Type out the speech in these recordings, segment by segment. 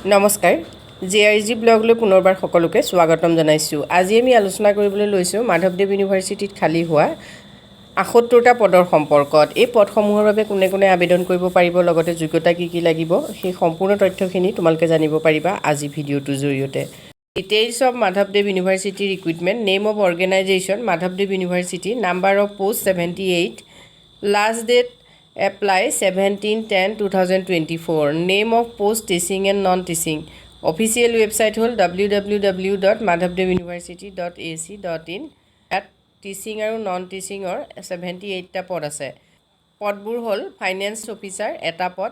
নমস্কাৰ জেআৰজি ব্লগলৈ পুনৰবাৰ সকলোকে স্বাগতম জনাইছোঁ। আজি আমি আলোচনা কৰিবলৈ লৈছোঁ মাধৱদেৱ ইউনিভাৰ্চিটিত খালী হোৱা ৭৮টা পদৰ সম্পৰ্কত। এই পদসমূহৰ বাবে কোনে কোনে আবেদন কৰিব পাৰিব, লগতে যোগ্যতা কি লাগিব, সেই সম্পূৰ্ণ তথ্যখিনি তোমালোকে জানিব পাৰিবা আজি ভিডিঅ'টোৰ জৰিয়তে। ডিটেইলছ অফ মাধৱদেৱ University recruitment, name of organisation মাধৱদেৱ University, number of post 78, last date Apply 17/10/2024. Name of post teaching and non-teaching. Official website hol www.madhavdevuniversity.ac.in. At teaching আৰু non-teaching or 78টা পদ আছে। পদবোৰ হ'ল ফাইনেন্স অফিচাৰ এটা পদ।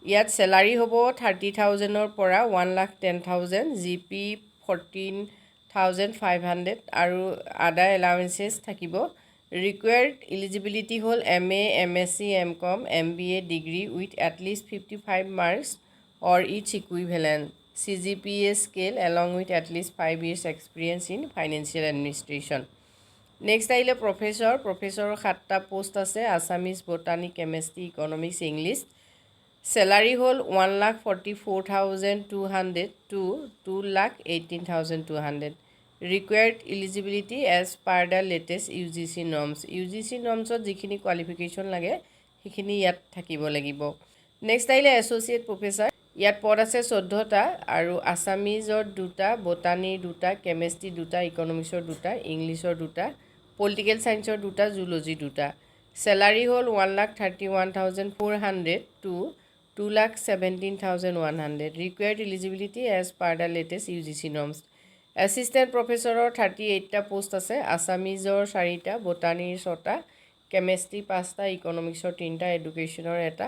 ইয়াত চেলাৰী হ'ব 30,000ৰ পৰা 1,10,000, GP 14,500 আৰু আদাৰ এলাউন্সেছ থাকিব। Required eligibility hole MA, MSc, MCom, MBA degree with at least 55 marks or its equivalent. CGPA scale along with at least 5 years experience in financial administration. Next আহিলে প্ৰফেচৰৰ 7টা post আছে। Assamese, botany, chemistry, economics, English. Salary হ'ল 1,44,200 to 2,18,200. Required eligibility as per the latest UGC norms. UGC normsত যিখিনি qualification লাগে সেইখিনি ইয়াত থাকিব লাগিব। Next আহিলে এছ'চিয়েট প্ৰফেচাৰ। ইয়াত পদ আছে 14টা আৰু আছামিজৰ 2টা, বটানীৰ 2টা, কেমেষ্ট্ৰি 2টা, ইকনমিক্সৰ 2টা, ইংলিছৰ 2টা, পলিটিকেল ছায়েন্সৰ 2টা, জুলজি 2টা। চেলাৰী হ'ল 1,31,400 to 2,17,100. Required eligibility as per the latest UGC norms. Assistant প্ৰফেচৰৰ 38টা পোষ্ট আছে। আছামিজৰ 4টা, বটানীৰ 6টা, কেমেষ্ট্ৰি 5টা, ইকনমিক্সৰ 3টা, এডুকেশ্যনৰ 1টা,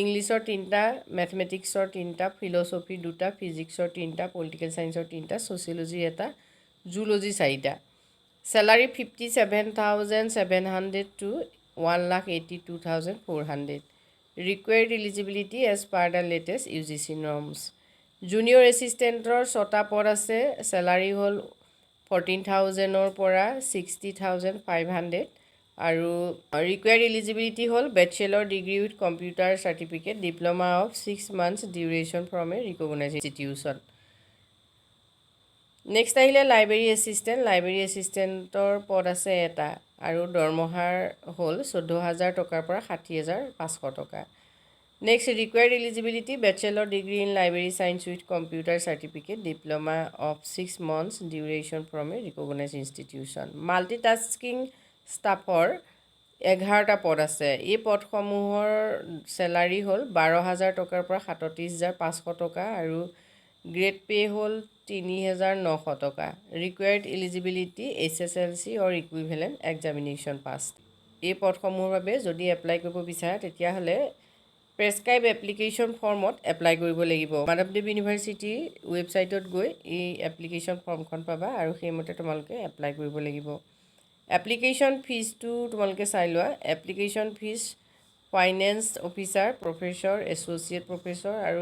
ইংলিছৰ 3টা, মেথমেটিক্সৰ 3টা, ফিল'চফিৰ 2টা, ফিজিক্সৰ 3টা, পলিটিকেল ছায়েন্সৰ 3টা, ছ'চিয়লজিৰ 1টা, জুলজি 4টা। Salary 57,700 to 1,82,400. Required eligibility as per the latest UGC norms. Junior এছিষ্টেণ্টৰ 6টা পদ আছে। চেলাৰী হ'ল 14,000ৰ পৰা 60,500 আৰু ৰিকুৱাৰ্ড এলিজিবিলিটি হ'ল bachelor degree with computer certificate, diploma of 6 months duration from a recognise institution. Next আহিলে লাইব্ৰেৰী এছিষ্টেণ্টৰ পদ আছে এটা আৰু দৰমহাৰ হ'ল 14,000 টকাৰ পৰা 60,500 টকা। Next required eligibility bachelor degree in library science with computer certificate, diploma of 6 months duration from a recognise institution. Multitasking ষ্টাফৰ 11টা পদ আছে। এই পদসমূহৰ চেলাৰী হ'ল 12,000 টকাৰ পৰা 37,500 টকা আৰু গ্ৰেড পে' হ'ল 3,900 টকা। ৰিকুৱাৰ্ড এলিজিবিলিটি SSLC অৰ ইকুইভেলেণ্ট এক্সামিনেশ্যন পাছ। এই পদসমূহৰ বাবে যদি এপ্লাই কৰিব বিচাৰা তেতিয়াহ'লে প্ৰেছক্ৰাইব এপ্লিকেশ্যন ফৰ্মত এপ্লাই কৰিব লাগিব। মাধৱদেৱ ইউনিভাৰ্চিটিৰ ৱেবছাইটত গৈ এই এপ্লিকেশ্যন ফৰ্মখন পাবা আৰু সেইমতে তোমালোকে এপ্লাই কৰিব লাগিব। এপ্লিকেশ্যন ফিজটো তোমালোকে চাই লোৱা। Application fees finance officer, professor, associate professor আৰু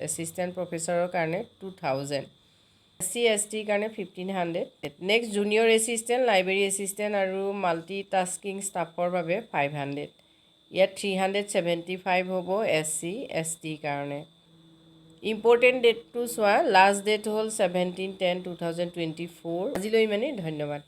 এছিষ্টেণ্ট প্ৰফেচাৰৰ কাৰণে 2,000, SC STৰ কাৰণে 1,500। Next junior assistant, library assistant আৰু মাল্টিটাস্কিং ষ্টাফৰ বাবে 500। ইয়াত 375 হ'ব SC STৰ কাৰণে। ইম্পৰ্টেণ্ট ডেটটো চোৱা, লাষ্ট ডেট হ'ল 17/10/2024। আজিলৈ ইমানেই, ধন্যবাদ।